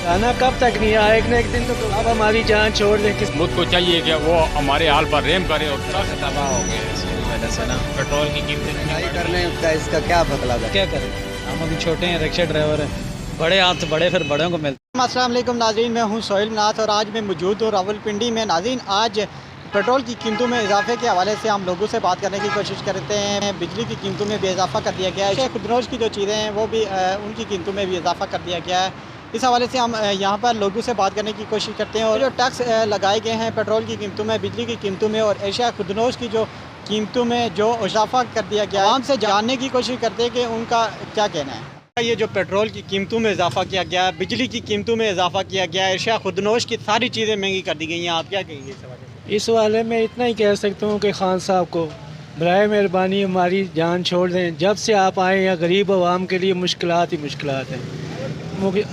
आना कब तक नहीं आया, एक न एक दिन तो अब हमारी जान छोड़ दे। किस मुझको चाहिए कि वो हमारे हाल पर रहम करे और तबाह हो गए इसी वजह से ना पेट्रोल की कीमतें महंगाई करने का इसका क्या मतलब है। क्या करें, हम अभी छोटे हैं, रिक्शा ड्राइवर हैं, बड़े हाथ से बड़े फिर बड़ों को मिलते। अस्सलाम वालेकुम नाज़रीन, मैं हूं सोहेल नाथ और आज मैं मौजूद हूं रावलपिंडी में। नाज़रीन, आज पेट्रोल की कीमतों में इजाफे के हवाले से हम लोगों से बात करने की कोशिश करते हैं। बिजली की कीमतों में भी इजाफा कर दिया गया है, खुदनोश की जो चीज़ें हैं वो भी उनकी कीमतों में भी इजाफा कर दिया गया है। इस हवाले से हम यहाँ पर लोगों से बात करने की कोशिश करते हैं और जो टैक्स लगाए गए हैं पेट्रोल की कीमतों में, बिजली की कीमतों में और एशिया खुदनोश की जो कीमतों में जो इजाफा कर दिया गया है, हमसे जानने की कोशिश करते हैं कि उनका क्या कहना है। ये जो पेट्रोल की कीमतों में इजाफा किया गया है, बिजली की कीमतों में इजाफा किया गया है, एशिया खुदनोश की सारी चीज़ें महंगी कर दी गई हैं, आप क्या कहेंगे इस हवाले से? इस वाले में इतना ही कह सकता हूँ कि खान साहब को बराए मेहरबानी हमारी जान छोड़ दें। जब से आप आए हैं गरीब आवाम के लिए मुश्किलात ही मुश्किलात हैं,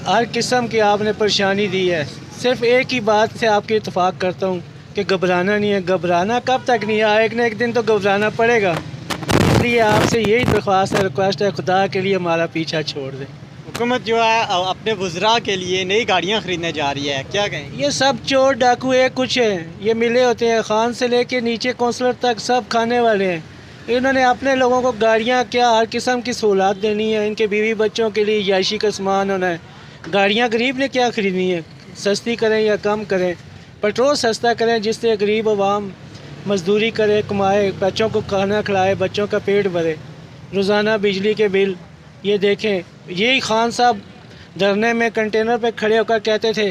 हर किस्म की आपने परेशानी दी है। सिर्फ एक ही बात से आपकी इत्तेफाक करता हूँ कि घबराना नहीं है। घबराना कब तक नहीं है, एक न एक दिन तो घबराना पड़ेगा। इसलिए आपसे यही दरख्वास्त है, रिक्वेस्ट है, खुदा के लिए हमारा पीछा छोड़ दें। हुकूमत जो है अपने वज़रा के लिए नई गाड़ियाँ ख़रीदने जा रही है, क्या कहें? ये सब चोर डाकू एक कुछ है, ये मिले होते हैं, खान से लेके नीचे कौंसलर तक सब खाने वाले हैं। इन्होंने अपने लोगों को गाड़ियाँ क्या हर किस्म की सहूलत देनी है, इनके बीवी बच्चों के लिए याशी का सामान होना है। गाड़ियाँ गरीब ने क्या ख़रीदनी है, सस्ती करें या कम करें, पेट्रोल सस्ता करें जिससे गरीब आवाम मजदूरी करे, कमाए, बच्चों को खाना खिलाए, बच्चों का पेट भरे। रोज़ाना बिजली के बिल ये देखें, यही खान साहब धरने में कंटेनर पे खड़े होकर कहते थे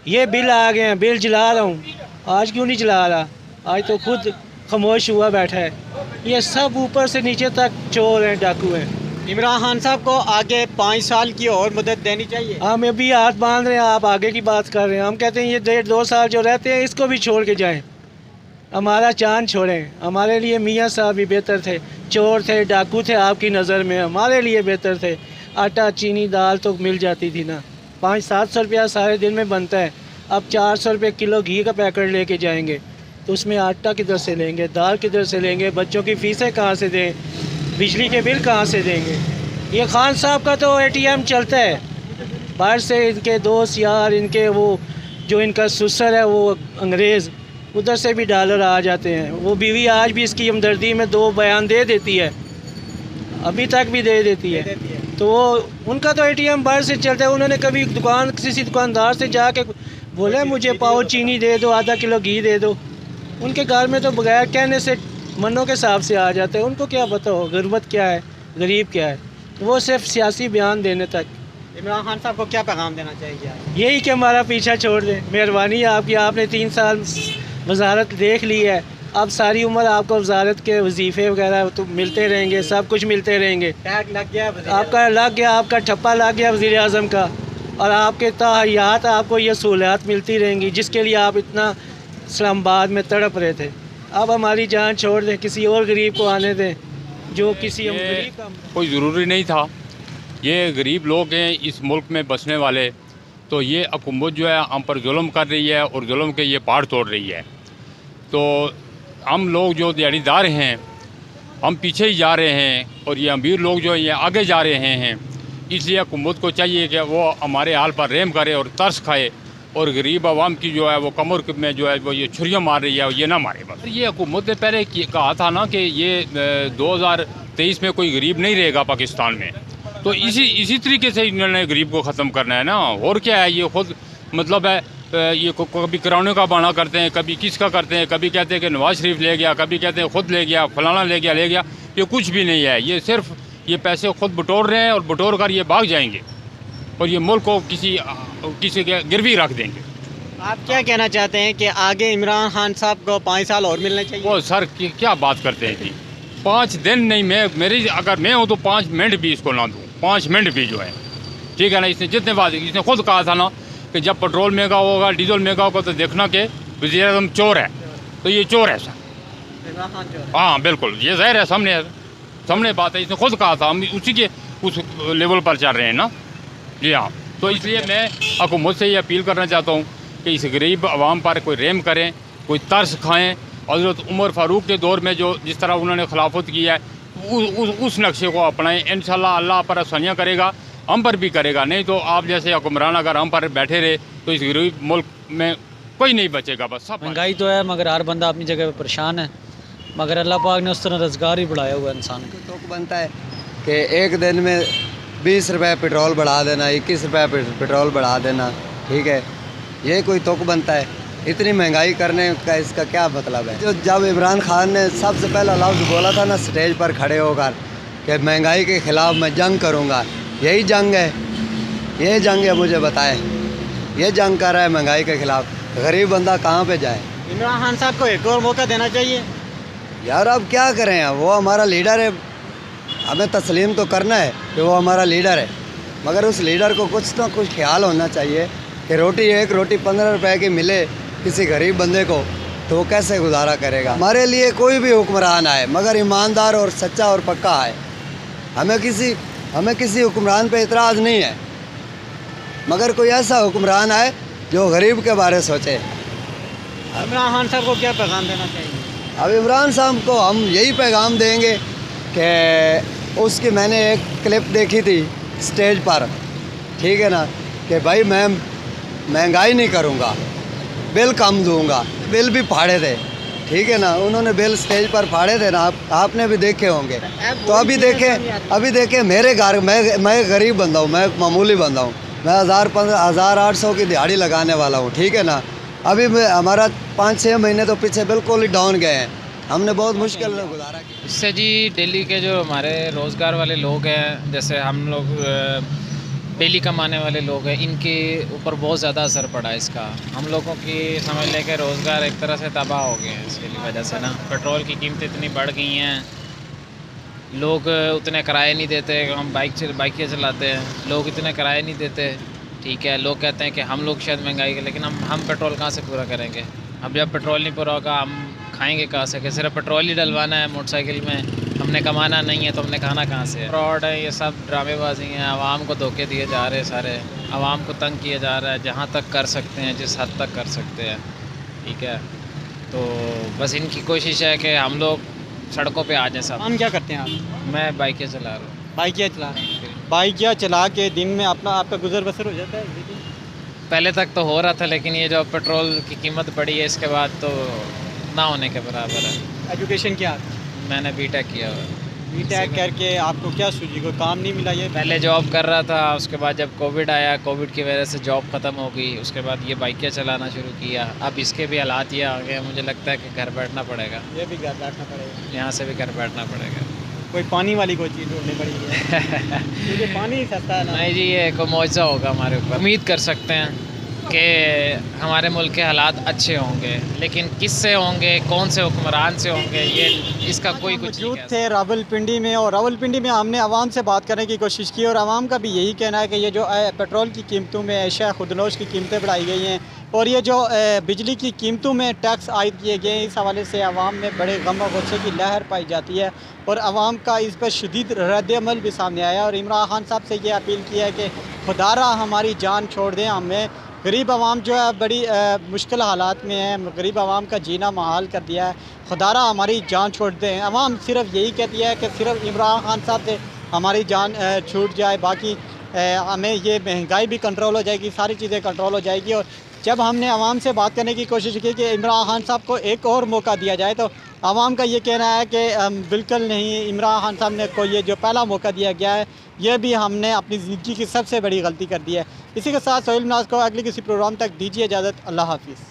ये बिल आ गए हैं, बिल जला रहा हूँ। आज क्यों नहीं जला रहा, आज तो खुद खामोश हुआ बैठा है। ये सब ऊपर से नीचे तक चोर हैं, डाकू हैं। इमरान खान साहब को आगे 5 साल की और मदद देनी चाहिए। हम अभी हाथ बांध रहे हैं, आप आगे की बात कर रहे हैं। हम कहते हैं ये 1.5-2 साल जो रहते हैं इसको भी छोड़ के जाएं, हमारा चांद छोड़ें। हमारे लिए मियाँ साहब भी बेहतर थे, चोर थे, डाकू थे आपकी नज़र में, हमारे लिए बेहतर थे। आटा चीनी दाल तो मिल जाती थी ना, 500-700 रुपया सारे दिन में बनता है। अब 400 रुपये किलो घी का पैकेट लेके जाएंगे तो उसमें आटा किधर से लेंगे, दाल किधर से लेंगे, बच्चों की फ़ीसें कहाँ से दें, बिजली के बिल कहाँ से देंगे। ये खान साहब का तो ATM चलता है, बाहर से इनके दोस्त यार, इनके वो जो इनका सुसर है वो अंग्रेज़, उधर से भी डॉलर आ जाते हैं। वो बीवी आज भी इसकी हमदर्दी में 2 बयान दे देती है, अभी तक भी दे देती है। तो वो उनका तो ATM बाहर से चलता है। उन्होंने कभी किसी दुकानदार से जाके बोला मुझे पाव चीनी दे दो, आधा किलो घी दे दो, उनके घर में तो बगैर कहने से मनों के हिसाब से आ जाते हैं। उनको क्या पता हो गुरबत क्या है, गरीब क्या है, वो सिर्फ सियासी बयान देने तक। इमरान खान साहब को क्या पैगाम देना चाहिए? यही कि हमारा पीछा छोड़ दें, मेहरबानी है आपकी, आपने 3 साल वजारत देख ली है, अब सारी उम्र आपको वजारत के वजीफ़े वगैरह तो मिलते रहेंगे, सब कुछ मिलते रहेंगे। टैग लग गया, आपका लग गया, आपका ठप्पा लग गया वज़ीर आज़म का, और आपके तहैयात आपको ये सहूलियात मिलती रहेंगी जिसके लिए आप इतना इस्लामाबाद में तड़प रहे थे। अब हमारी जान छोड़ दें, किसी और गरीब को आने दें जो किसी गरीब का कोई ज़रूरी नहीं था। ये गरीब लोग हैं इस मुल्क में बसने वाले, तो ये हुकूमत जो है हम पर जुल्म कर रही है और जुल्म के ये पहाड़ तोड़ रही है। तो हम लोग जो दिहाड़ीदार हैं हम पीछे ही जा रहे हैं और ये अमीर लोग जो है ये आगे जा रहे हैं। इसलिए हुकूमत को चाहिए कि वो हमारे हाल पर रहम करे और तरस खाए, और गरीब आवाम की जो है वो कमर में जो है वो ये छुरियाँ मार रही है, ये ना मारे। बस ये हुकूमत ने पहले कहा था ना कि ये 2023 में कोई गरीब नहीं रहेगा पाकिस्तान में, तो इसी तरीके से इन्होंने गरीब को ख़त्म करना है ना। और क्या है, ये खुद मतलब है ये कभी किराने का बहाना करते हैं, कभी किसका करते हैं, कभी कहते हैं कि नवाज शरीफ ले गया, कभी कहते हैं ख़ुद ले गया, फलाना ले गया। ये कुछ भी नहीं है, ये सिर्फ ये पैसे खुद बटोर रहे हैं और बटोर कर ये भाग जाएंगे और ये मुल्क को किसी के गिरवी रख देंगे। आप क्या कहना चाहते हैं कि आगे इमरान खान साहब को 5 साल और मिलने चाहिए? वो सर क्या बात करते हैं जी, 5 दिन नहीं, मेरी अगर मैं हूँ तो 5 मिनट भी इसको ना दूँ, 5 मिनट भी जो है, ठीक है ना। इसने जितने बात, इसने खुद कहा था ना कि जब पेट्रोल महंगा होगा, डीजल महंगा होगा तो देखना कि वज़ीर आज़म चोर है, तो ये चोर है सर। हाँ बिल्कुल, ये ज़ाहिर है, सामने बात है, इसने खुद कहा था, हम उसी के उस लेवल पर चल रहे हैं ना जी। हाँ, तो इसलिए मैं हुकूमत से ये अपील करना चाहता हूँ कि इस गरीब आवाम पर कोई रहम करें, कोई तरस खाएँ। हज़रत उमर फ़ारूक के दौर में जो जिस तरह उन्होंने खिलाफत की है उस नक्शे को अपनाएं। इंशाल्लाह अल्लाह पर आसानियाँ करेगा। हम पर भी करेगा, नहीं तो आप जैसे हुक्मरान अगर हम पर बैठे रहे तो इस गरीब मुल्क में कोई नहीं बचेगा। बस सब महंगाई तो है मगर हर बंदा अपनी जगह पे परेशान है, मगर अल्लाह पाक ने उस तरह रोज़गार ही बढ़ाया हुआ है इंसान को। तो बनता है कि एक दिन में 20 रुपए पेट्रोल बढ़ा देना, 21 रुपए पेट्रोल बढ़ा देना, ठीक है, ये कोई तुक बनता है? इतनी महंगाई करने का इसका क्या मतलब है? जो जब इमरान खान ने सबसे पहला लफ्ज़ बोला था ना स्टेज पर खड़े होकर कि महंगाई के ख़िलाफ़ मैं जंग करूँगा, यही जंग है, ये जंग है, मुझे बताएं, ये जंग कर रहा है महंगाई के ख़िलाफ़। गरीब बंदा कहाँ पे जाए? इमरान खान साहब को एक और मौका देना चाहिए। यार अब क्या करें, वो हमारा लीडर है, हमें तस्लीम तो करना है कि वो हमारा लीडर है, मगर उस लीडर को कुछ ना कुछ ख्याल होना चाहिए कि एक रोटी 15 रुपए की मिले किसी गरीब बंदे को तो वो कैसे गुजारा करेगा। हमारे लिए कोई भी हुक्मरान आए मगर ईमानदार और सच्चा और पक्का आए। हमें किसी हुक्मरान पे इतराज़ नहीं है, मगर कोई ऐसा हुक्मरान आए जो गरीब के बारे सोचे। इमरान खान साहब को क्या पैगाम देना चाहिए? अब इमरान साहब को हम यही पैगाम देंगे कि उसकी मैंने एक क्लिप देखी थी स्टेज पर, ठीक है ना, कि भाई मैं महंगाई नहीं करूँगा, बिल कम दूँगा। बिल भी फाड़े थे, ठीक है ना, उन्होंने बिल स्टेज पर फाड़े थे ना, आपने भी देखे होंगे। तो अभी देखें मेरे घर, मैं गरीब बंदा हूँ, मैं मामूली बंदा हूँ, मैं 1800 की दिहाड़ी लगाने वाला हूँ, ठीक है ना। अभी हमारा 5-6 महीने तो पीछे बिल्कुल ही डाउन गए हैं, हमने बहुत मुश्किल में गुजारा किया। इससे जी दिल्ली के जो हमारे रोज़गार वाले लोग हैं, जैसे हम लोग डेली कमाने वाले लोग हैं, इनके ऊपर बहुत ज़्यादा असर पड़ा है इसका। हम लोगों की समझ लें कि रोज़गार एक तरह से तबाह हो गए हैं इसकी वजह से ना। पेट्रोल की कीमतें इतनी बढ़ गई हैं, लोग उतने किराए नहीं देते। हम बाइकें चलाते हैं, लोग इतने किराए नहीं देते, ठीक है। लोग कहते हैं कि हम लोग शायद महंगाई के, लेकिन हम पेट्रोल कहाँ से पूरा करेंगे? अब जब पेट्रोल नहीं पूरा होगा हम खाएंगे कहाँ से? कि सिर्फ पेट्रोल ही डलवाना है मोटरसाइकिल में, हमने कमाना नहीं है तो हमने खाना कहाँ से? फ्रॉड है, ये सब ड्रामेबाजी हैं, आवाम को धोखे दिए जा रहे हैं, सारे आवाम को तंग किया जा रहा है जहाँ तक कर सकते हैं, जिस हद तक कर सकते हैं, ठीक है। तो बस इनकी कोशिश है कि हम लोग सड़कों पे आ जाए सब। हम क्या करते हैं आप? मैं बाइकें चला रहा हूँ। बाइकिया चला रहे हैं। बाइकिया चला के दिन में आपका गुजर बसर हो जाता है? पहले तक तो हो रहा था, लेकिन ये जो पेट्रोल की कीमत बढ़ी है इसके बाद तो ना होने के बराबर है। एजुकेशन क्या है? मैंने बीटेक किया हुआ है। बीटेक करके आपको क्या सूझी? कोई काम नहीं मिला? ये पहले जॉब कर रहा था, उसके बाद जब कोविड आया, कोविड की वजह से जॉब ख़त्म हो गई, उसके बाद ये बाइकें चलाना शुरू किया। अब इसके भी हालात ये आ गए, मुझे लगता है कि घर बैठना पड़ेगा। ये भी घर बैठना पड़ेगा, यहाँ से भी घर बैठना पड़ेगा। कोई पानी वाली कोई चीज़ ढूंढनी पड़ेगी क्योंकि पानी सस्ता है ना। नहीं जी, ये कोई मुआवजा होगा हमारे ऊपर। उम्मीद कर सकते हैं कि हमारे मुल्क के हालात अच्छे होंगे, लेकिन किससे होंगे, कौन से हुक्मरान से होंगे, ये इसका कोई कुछ नहीं मौजूद कह सकता। थे रावलपिंडी में, और रावलपिंडी में हमने आवाम से बात करने की कोशिश की, और आवाम का भी यही कहना है कि ये जो पेट्रोल की कीमतों में अशिया खुदनोश की कीमतें बढ़ाई गई हैं, और ये जो बिजली की कीमतों में टैक्स आयद किए गए हैं, इस हवाले से आवाम में बड़े गम और गुस्से की लहर पाई जाती है, और आवाम का इस पर शदीद रद्द-ए-अमल भी सामने आया। और इमरान खान साहब से ये अपील की है कि खुदारा हमारी जान छोड़ दें, हमें गरीब आवाम जो है बड़ी मुश्किल हालात में है, गरीब आवाम का जीना महाल कर दिया है, खुदारा हमारी जान छोड़ दें। आवाम सिर्फ यही कहती है कि सिर्फ इमरान खान साहब से हमारी जान छूट जाए, बाकी हमें ये महंगाई भी कंट्रोल हो जाएगी, सारी चीज़ें कंट्रोल हो जाएगी। और जब हमने आवाम से बात करने की कोशिश की कि इमरान खान साहब को एक और मौका दिया जाए, तो आवाम का ये कहना है कि बिल्कुल नहीं, इमरान खान साहब ने को ये जो पहला मौका दिया गया है, यह भी हमने अपनी ज़िंदगी की सबसे बड़ी गलती कर दी है। इसी के साथ सोहेल नाज को अगली किसी प्रोग्राम तक दीजिए इजाज़त। अल्लाह हाफिज़।